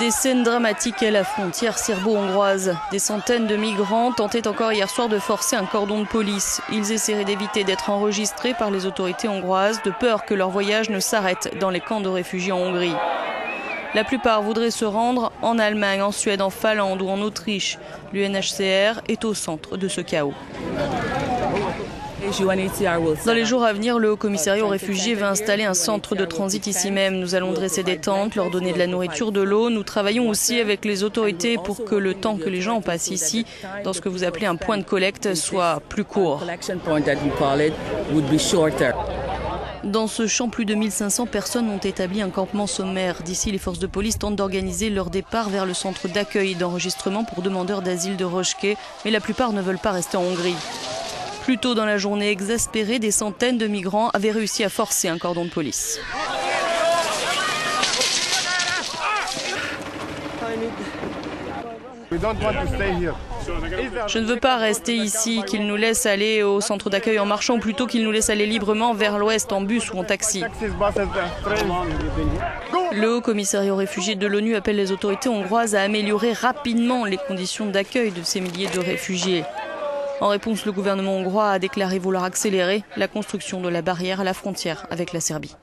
Des scènes dramatiques à la frontière serbo-hongroise. Des centaines de migrants tentaient encore hier soir de forcer un cordon de police. Ils essaieraient d'éviter d'être enregistrés par les autorités hongroises, de peur que leur voyage ne s'arrête dans les camps de réfugiés en Hongrie. La plupart voudraient se rendre en Allemagne, en Suède, en Finlande ou en Autriche. L'UNHCR est au centre de ce chaos. Dans les jours à venir, le Haut-Commissariat aux réfugiés va installer un centre de transit ici même. Nous allons dresser des tentes, leur donner de la nourriture, de l'eau. Nous travaillons aussi avec les autorités pour que le temps que les gens passent ici, dans ce que vous appelez un point de collecte, soit plus court. Dans ce champ, plus de 1500 personnes ont établi un campement sommaire. D'ici, les forces de police tentent d'organiser leur départ vers le centre d'accueil et d'enregistrement pour demandeurs d'asile de Röszke, mais la plupart ne veulent pas rester en Hongrie. Plus tôt dans la journée, exaspérés, des centaines de migrants avaient réussi à forcer un cordon de police. Je ne veux pas rester ici, qu'ils nous laissent aller au centre d'accueil en marchant, ou plutôt qu'ils nous laissent aller librement vers l'ouest en bus ou en taxi. Le Haut-Commissariat aux réfugiés de l'ONU appelle les autorités hongroises à améliorer rapidement les conditions d'accueil de ces milliers de réfugiés. En réponse, le gouvernement hongrois a déclaré vouloir accélérer la construction de la barrière à la frontière avec la Serbie.